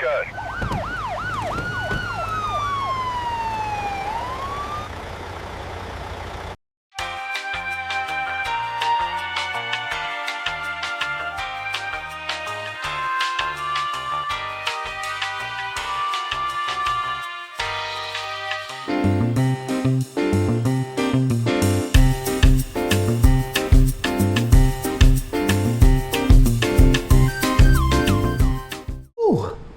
discussed.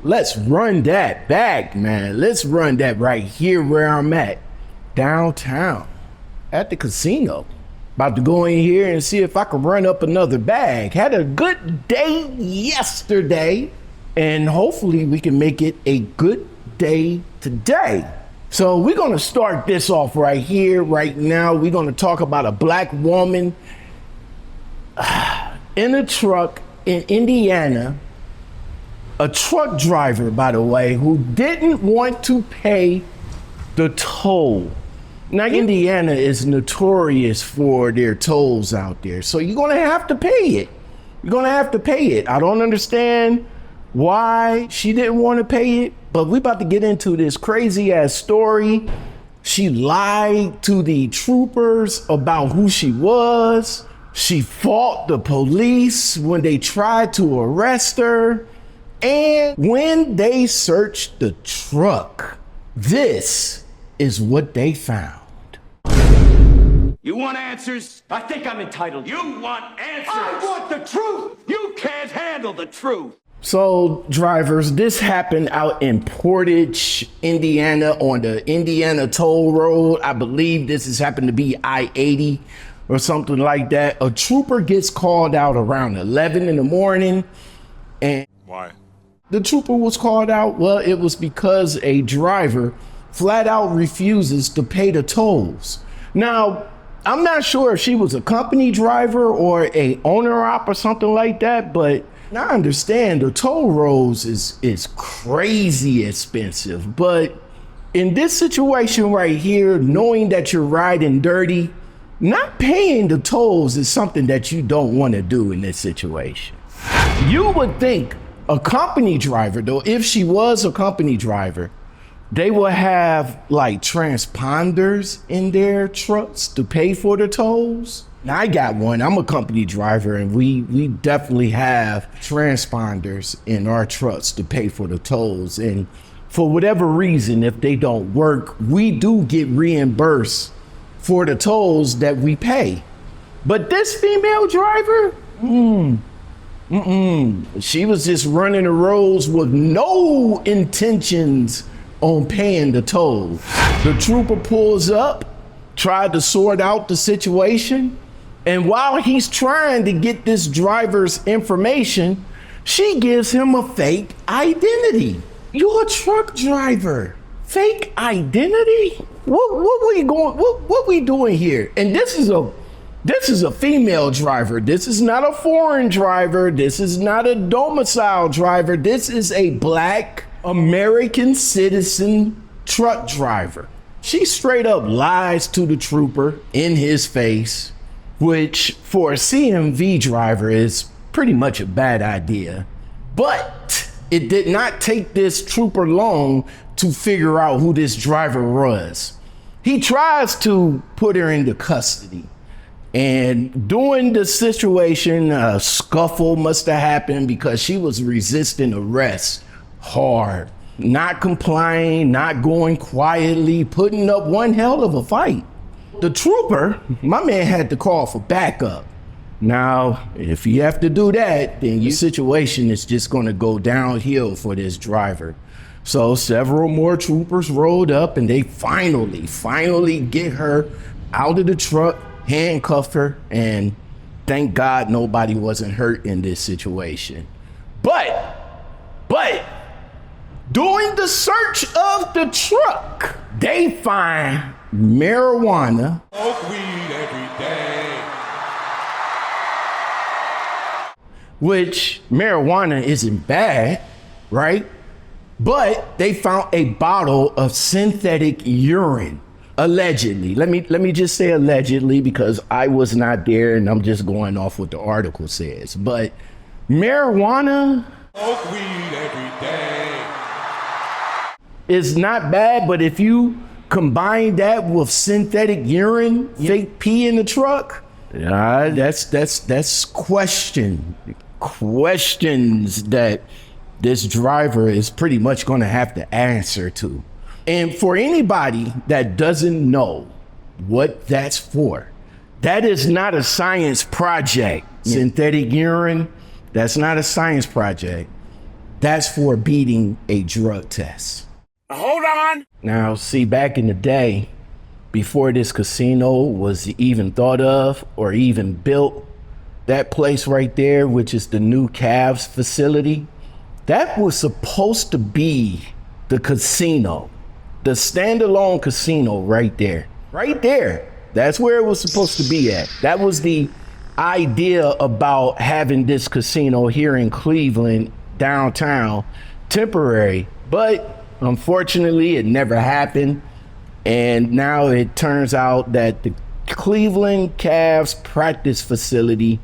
Let's run that back, man. Let's run that right here where I'm at, downtown, at the casino. About to go in here and see if I can run up another bag. Had a good day yesterday, and hopefully we can make it a good day today. So we're gonna start this off right here, right now. We're gonna talk about a black woman in a truck in Indiana. A truck driver, by the way, who didn't want to pay the toll. Now, Indiana is notorious for their tolls out there, so you're gonna have to pay it. You're gonna have to pay it. I don't understand why she didn't want to pay it, but we about to get into this crazy ass story. She lied to the troopers about who she was. She fought the police when they tried to arrest her. And when they searched the truck, this is what they found. You want answers? I think I'm entitled. You want answers? I want the truth! You can't handle the truth. So, drivers, this happened out in Portage, Indiana, on the Indiana toll road. I believe this has happened to be I-80 or something like that. A trooper gets called out around 11 in the morning. And Why? the trooper was called out. Well, it was because a driver flat out refuses to pay the tolls. Now, I'm not sure if she was a company driver or a owner op or something like that, but I understand the toll roads is crazy expensive. But in this situation right here, knowing that you're riding dirty, not paying the tolls is something that you don't want to do in this situation. You would think a company driver, though, if she was a company driver, they will have like transponders in their trucks to pay for the tolls. Now, I got one. I'm a company driver, and we definitely have transponders in our trucks to pay for the tolls. And for whatever reason, if they don't work, we do get reimbursed for the tolls that we pay. But this female driver, she was just running the roads with no intentions on paying the toll. The trooper pulls up, tried to sort out the situation, and while he's trying to get this driver's information, she gives him a fake identity. You're a truck driver. Fake identity? What we doing here? And this is a female driver. This is not a foreign driver. This is not a domicile driver. This is a black American citizen truck driver. She straight up lies to the trooper in his face, which for a CMV driver is pretty much a bad idea. But it did not take this trooper long to figure out who this driver was. He tries to put her into custody. And during the situation, a scuffle must have happened because she was resisting arrest hard, not complying, not going quietly, putting up one hell of a fight. The trooper, my man, had to call for backup. Now, if you have to do that, then your situation is just going to go downhill for this driver. So several more troopers rolled up, and they finally get her out of the truck, handcuffed her, and thank God nobody wasn't hurt in this situation. But during the search of the truck, they find marijuana, Smoke weed every day. which marijuana isn't bad, right? But they found a bottle of synthetic urine. Allegedly. Let me just say allegedly, because I was not there and I'm just going off what the article says. But marijuana, Smoke weed every day. is not bad, but if you combine that with synthetic urine, fake pee in the truck, that's questions that this driver is pretty much going to have to answer to. And for anybody that doesn't know what that's for, that is not a science project. Synthetic urine, that's not a science project. That's for beating a drug test. Hold on. Now, see, back in the day, before this casino was even thought of or even built, that place right there, which is the new Cavs facility, that was supposed to be the casino, the standalone casino right there. Right there. That's where it was supposed to be at. That was the idea about having this casino here in Cleveland, downtown, temporary. But unfortunately, it never happened. And now it turns out that the Cleveland Cavs practice facility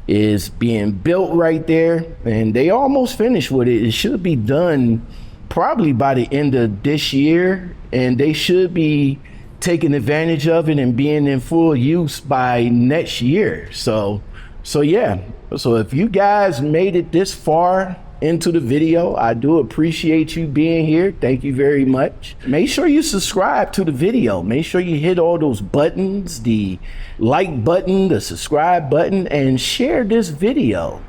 is being built right there, and they almost finished with it. It should be done probably by the end of this year, and they should be taking advantage of it and being in full use by next year. So yeah. So if you guys made it this far into the video, I do appreciate you being here. Thank you very much. Make sure you subscribe to the video. Make sure you hit all those buttons, the like button, the subscribe button, and share this video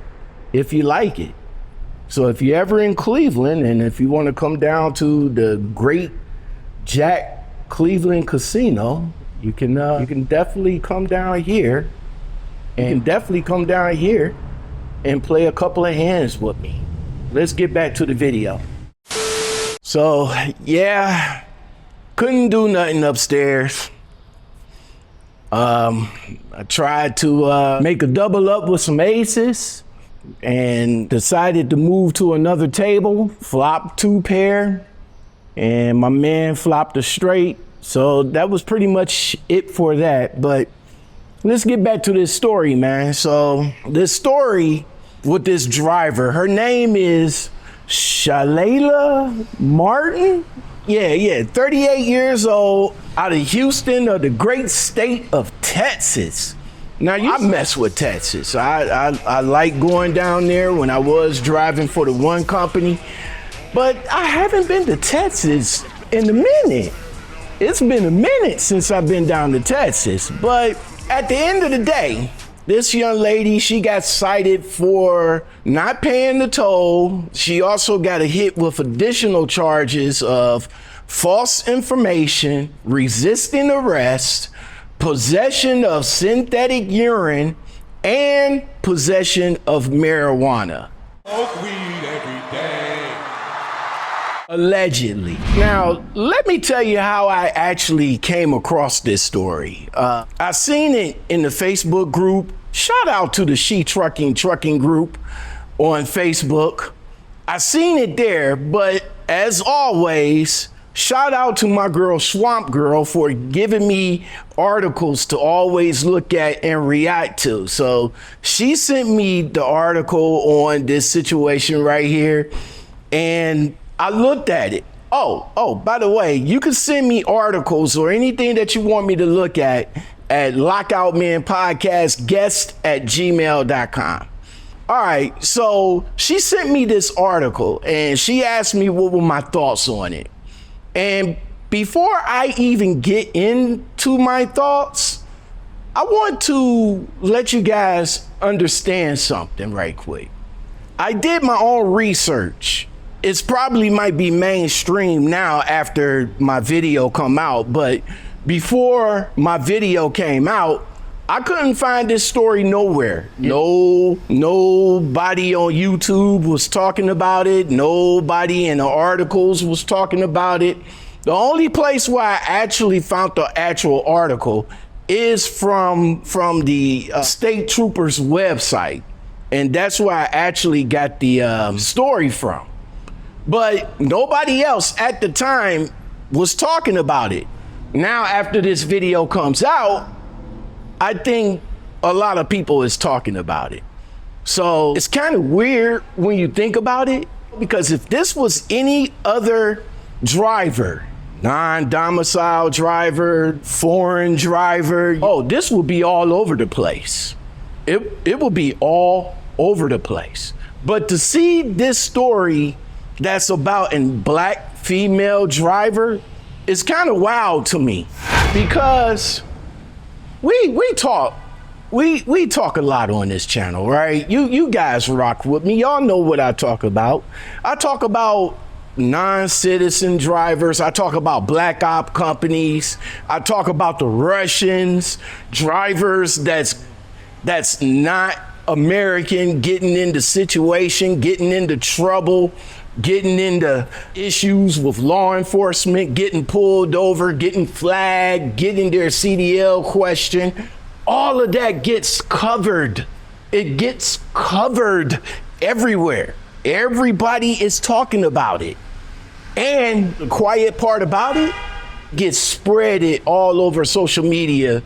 if you like it. So if you're ever in Cleveland and if you want to come down to the Great Jack Cleveland Casino, you can definitely come down here and play a couple of hands with me. Let's get back to the video. So yeah, couldn't do nothing upstairs. I tried to make a double up with some aces and decided to move to another table, flop 2 pair, and my man flopped a straight. So that was pretty much it for that. But let's get back to this story, man. So this story with this driver, her name is Shala Martin. Yeah, 38 years old, out of Houston, of the great state of Texas. Now, I mess with Texas. I like going down there when I was driving for the one company, but I haven't been to Texas in a minute. It's been a minute since I've been down to Texas, but at the end of the day, this young lady, she got cited for not paying the toll. She also got a hit with additional charges of false information, resisting arrest, possession of synthetic urine, and possession of marijuana. Smoke weed every day. Allegedly. Now, let me tell you how I actually came across this story. I seen it in the Facebook group. Shout out to the She Trucking group on Facebook. I seen it there, but as always, shout out to my girl Swamp Girl for giving me articles to always look at and react to. So she sent me the article on this situation right here, and I looked at it. Oh, by the way, you can send me articles or anything that you want me to look at lockoutmanpodcastguest@gmail.com. All right, so she sent me this article and she asked me what were my thoughts on it. And before I even get into my thoughts, I want to let you guys understand something right quick. I did my own research. It's probably might be mainstream now after my video come out, but before my video came out, I couldn't find this story nowhere. Nobody on YouTube was talking about it. Nobody in the articles was talking about it. The only place where I actually found the actual article is from the state trooper's website. And that's where I actually got the story from. But nobody else at the time was talking about it. Now, after this video comes out, I think a lot of people is talking about it. So it's kind of weird when you think about it, because if this was any other driver, non-domicile driver, foreign driver. Oh, this will be all over the place. It will be all over the place. But to see this story that's about a black female driver is kind of wild to me, because we talk a lot on this channel, right? You guys rock with me. Y'all know what I talk about. I talk about non-citizen drivers. I talk about black op companies. I talk about the Russians, drivers that's not American, getting into situation, getting into trouble, getting into issues with law enforcement, getting pulled over, getting flagged, getting their CDL questioned. All of that gets covered. It gets covered everywhere. Everybody is talking about it. And the quiet part about it gets spreaded all over social media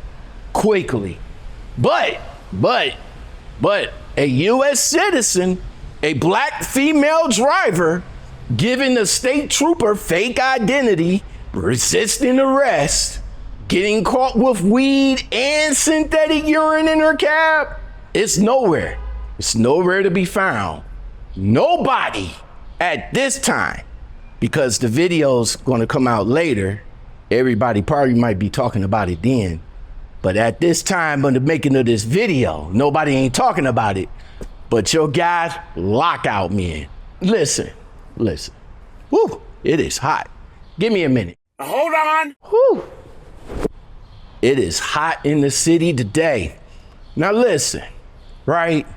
quickly. But a U.S. citizen, a black female driver, giving a state trooper fake identity, resisting arrest, getting caught with weed and synthetic urine in her cab, it's nowhere. It's nowhere to be found. Nobody at this time, because the video's gonna come out later. Everybody probably might be talking about it then. But at this time of the making of this video, nobody ain't talking about it but your guy, Lockout Man. Listen. Woo, it is hot. Give me a minute. Hold on. Woo. It is hot in the city today. Now listen, right?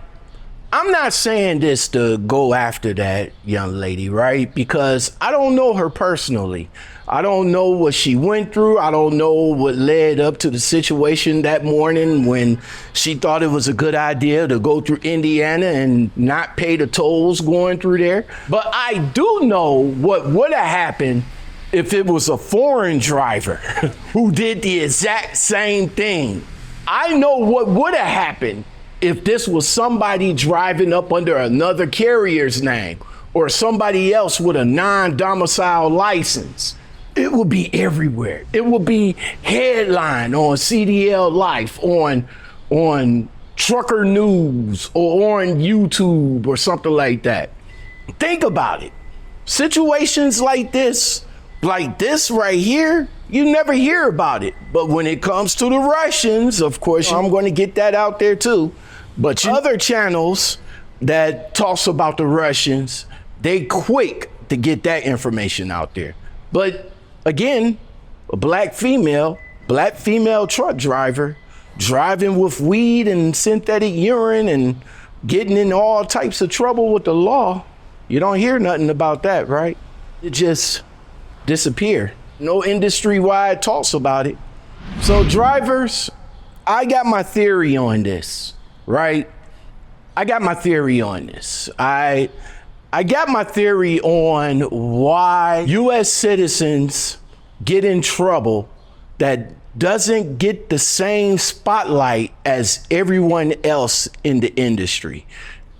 I'm not saying this to go after that young lady, right? Because I don't know her personally. I don't know what she went through. I don't know what led up to the situation that morning when she thought it was a good idea to go through Indiana and not pay the tolls going through there. But I do know what would have happened if it was a foreign driver who did the exact same thing. I know what would have happened if this was somebody driving up under another carrier's name or somebody else with a non-domicile license. It will be everywhere. It will be headline on CDL Life, on Trucker News, or on YouTube or something like that. Think about it. Situations like this right here, you never hear about it. But when it comes to the Russians, of course, I'm going to get that out there too. But other channels that talks about the Russians, they quick to get that information out there. But again, a black female truck driver driving with weed and synthetic urine and getting in all types of trouble with the law. You don't hear nothing about that, right? It just disappear. No industry-wide talks about it. So drivers, I got my theory on this, right? I got my theory on this. I got my theory on why U.S. citizens get in trouble that doesn't get the same spotlight as everyone else in the industry.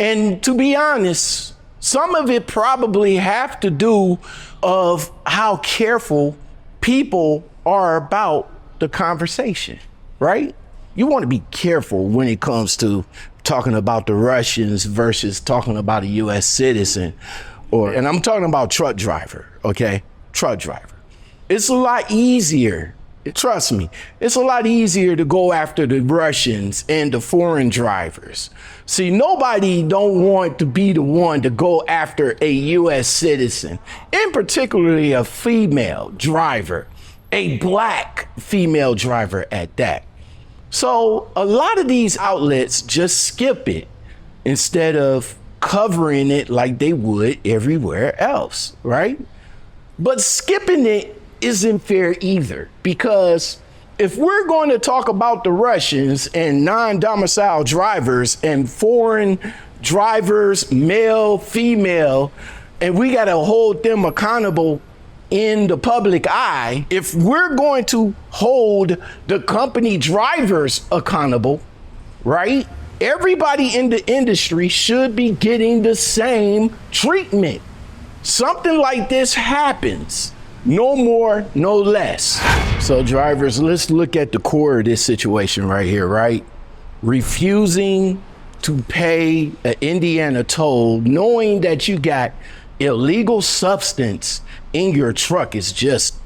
And to be honest, some of it probably have to do of how careful people are about the conversation, right? You want to be careful when it comes to talking about the Russians versus talking about a U.S. citizen, and I'm talking about truck driver, okay? Truck driver. It's a lot easier, trust me, it's a lot easier to go after the Russians and the foreign drivers. See, nobody don't want to be the one to go after a U.S. citizen, and particularly a female driver, a black female driver at that. So a lot of these outlets just skip it instead of covering it like they would everywhere else, right? But skipping it isn't fair either, because if we're going to talk about the Russians and non-domicile drivers and foreign drivers, male, female, and we got to hold them accountable in the public eye, if we're going to hold the company drivers accountable, right? Everybody in the industry should be getting the same treatment. Something like this happens. No more, no less. So drivers, let's look at the core of this situation right here, right? Refusing to pay an Indiana toll, knowing that you got illegal substance in your truck is just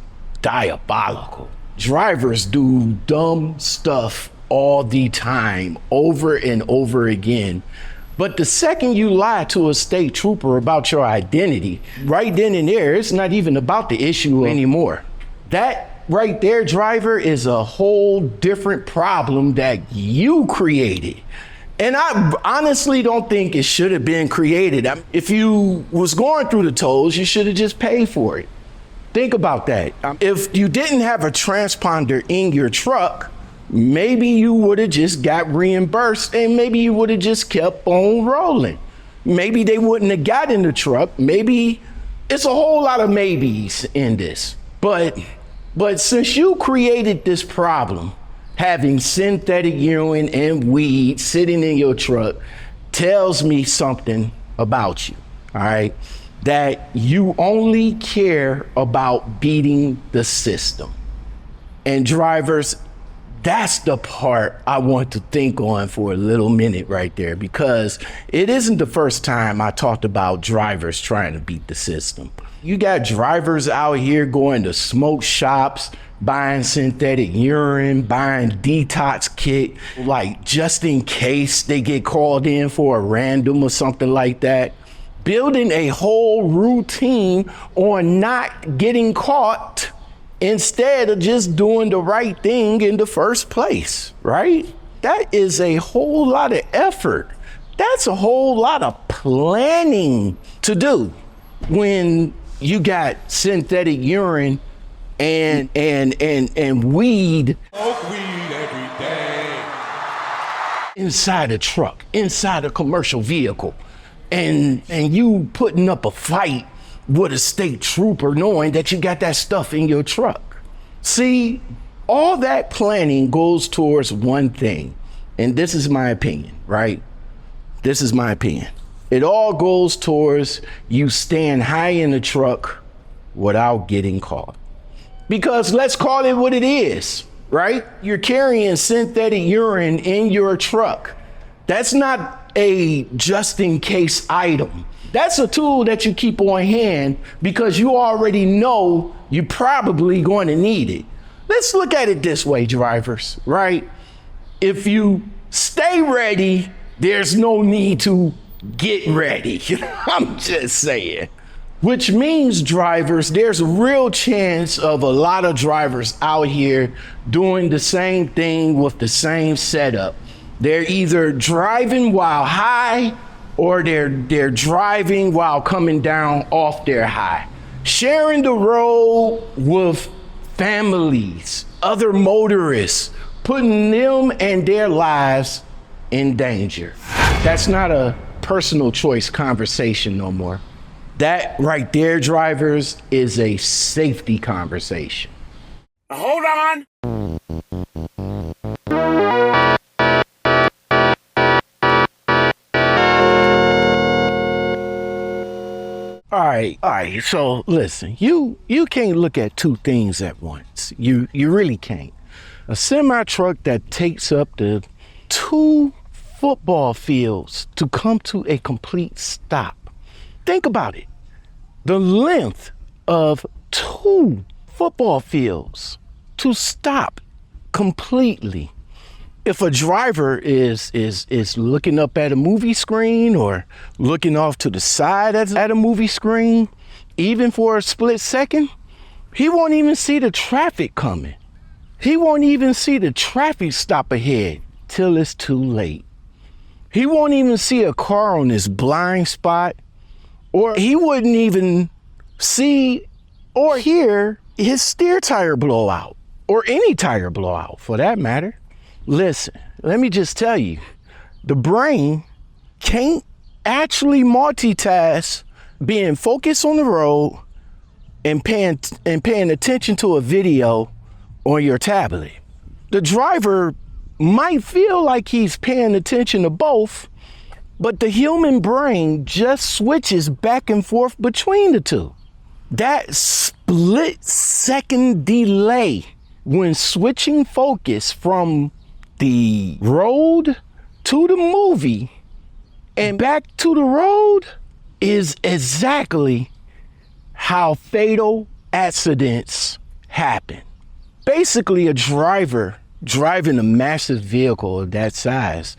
diabolical. Drivers do dumb stuff all the time, over and over again. But the second you lie to a state trooper about your identity, right then and there, it's not even about the issue anymore. That right there, driver, is a whole different problem that you created. And I honestly don't think it should have been created. If you was going through the tolls, you should have just paid for it. Think about that. If you didn't have a transponder in your truck, maybe you would have just got reimbursed and maybe you would have just kept on rolling. Maybe they wouldn't have got in the truck. Maybe it's a whole lot of maybes in this. But since you created this problem, having synthetic urine and weed sitting in your truck tells me something about you, all right? That you only care about beating the system. And drivers, that's the part I want to think on for a little minute right there, because it isn't the first time I talked about drivers trying to beat the system. You got drivers out here going to smoke shops, buying synthetic urine, buying detox kit, like just in case they get called in for a random or something like that. Building a whole routine on not getting caught instead of just doing the right thing in the first place, right? That is a whole lot of effort. That's a whole lot of planning to do when you got synthetic urine and weed. Smoke weed every day. Inside a truck, inside a commercial vehicle, and you putting up a fight with a state trooper knowing that you got that stuff in your truck. See, all that planning goes towards one thing, and this is my opinion, right? This is my opinion. It all goes towards you staying high in the truck without getting caught. Because let's call it what it is, right? You're carrying synthetic urine in your truck. That's not a just in case item. That's a tool that you keep on hand because you already know you're probably going to need it. Let's look at it this way, drivers, right? If you stay ready, there's no need to get ready. I'm just saying. Which means, drivers, there's a real chance of a lot of drivers out here doing the same thing with the same setup. They're either driving while high or they're driving while coming down off their high. Sharing the road with families, other motorists, putting them and their lives in danger. That's not a personal choice conversation no more. That right there, drivers, is a safety conversation. Hold on. All right. So listen, you can't look at two things at once. You really can't. A semi truck that takes up the 2 football fields to come to a complete stop. Think about it. The length of 2 football fields to stop completely. If a driver is looking up at a movie screen or looking off to the side at a movie screen, even for a split second, he won't even see the traffic coming. He won't even see the traffic stop ahead till it's too late. He won't even see a car on his blind spot, or he wouldn't even see or hear his steer tire blow out, or any tire blow out for that matter. Listen, let me just tell you, the brain can't actually multitask being focused on the road and paying attention to a video on your tablet. The driver might feel like he's paying attention to both, but the human brain just switches back and forth between the two. That split-second delay when switching focus from the road to the movie and back to the road is exactly how fatal accidents happen. Basically, a driver driving a massive vehicle of that size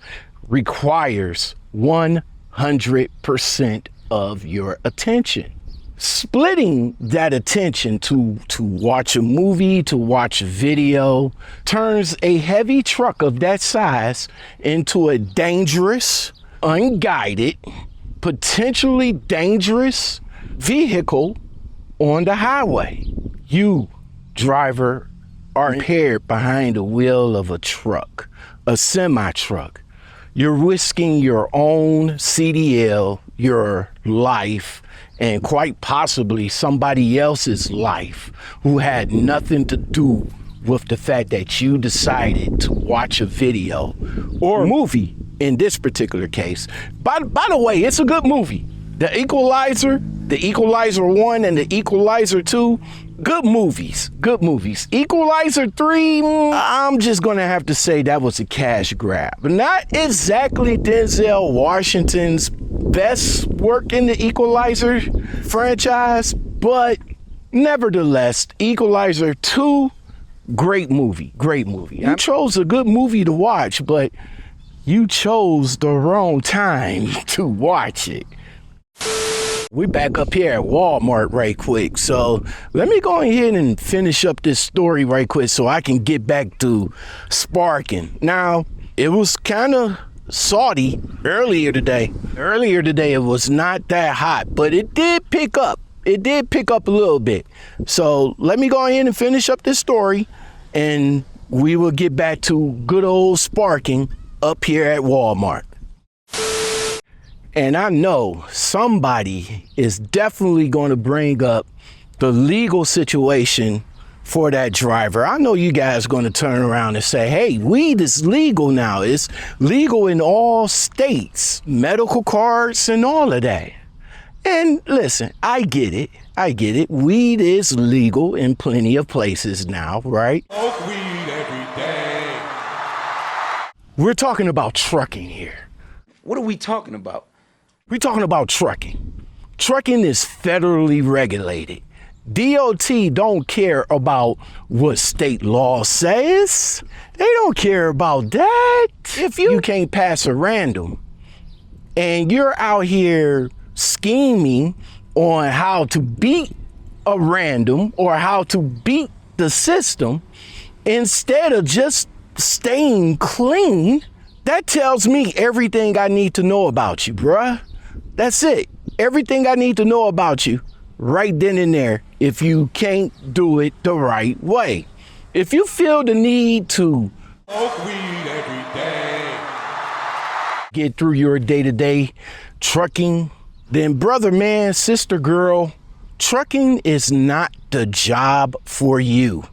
requires 100% of your attention. Splitting that attention to watch a movie, to watch a video, turns a heavy truck of that size into a dangerous, unguided, potentially dangerous vehicle on the highway. You, driver, are impaired behind the wheel of a truck, a semi-truck. You're risking your own CDL, your life, and quite possibly somebody else's life who had nothing to do with the fact that you decided to watch a video or a movie in this particular case. By the way, it's a good movie. The Equalizer 1 and the Equalizer 2, good movies. Equalizer 3, I'm just gonna have to say that was a cash grab. Not exactly Denzel Washington's best work in the Equalizer franchise, but nevertheless, Equalizer 2, great movie. You chose a good movie to watch, but you chose the wrong time to watch it. We're back up here at Walmart right quick. So let me go ahead and finish up this story right quick so I can get back to sparking. Now, it was kind of salty earlier today. Earlier today, it was not that hot, but it did pick up. It did pick up a little bit. So let me go ahead and finish up this story and we will get back to good old sparking up here at Walmart. And I know somebody is definitely going to bring up the legal situation for that driver. I know you guys are going to turn around and say, hey, weed is legal now. It's legal in all states, medical cards and all of that. And listen, I get it. Weed is legal in plenty of places now, right? Smoke weed every day. We're talking about trucking here. What are we talking about? We're talking about trucking. Trucking is federally regulated. DOT don't care about what state law says. They don't care about that. If you can't pass a random and you're out here scheming on how to beat a random or how to beat the system instead of just staying clean, that tells me everything I need to know about you, bruh. That's it. Everything I need to know about you right then and there if you can't do it the right way. If you feel the need to Smoke weed every day. get through your day-to-day trucking, then brother, man, sister, girl, trucking is not the job for you.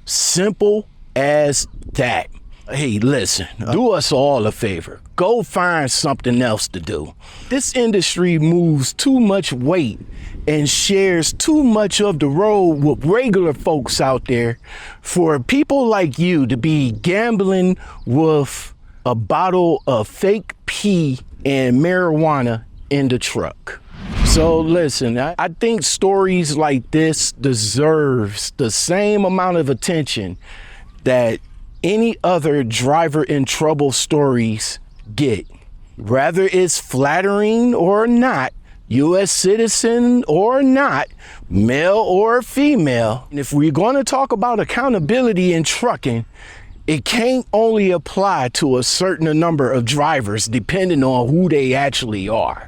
Simple as that. Hey, listen, do us all a favor. Go find something else to do. This industry moves too much weight and shares too much of the road with regular folks out there for people like you to be gambling with a bottle of fake pee and marijuana in the truck. So listen, I think stories like this deserves the same amount of attention that any other driver in trouble stories get. Whether it's flattering or not, U.S. citizen or not, male or female. And if we're going to talk about accountability in trucking, it can't only apply to a certain number of drivers depending on who they actually are.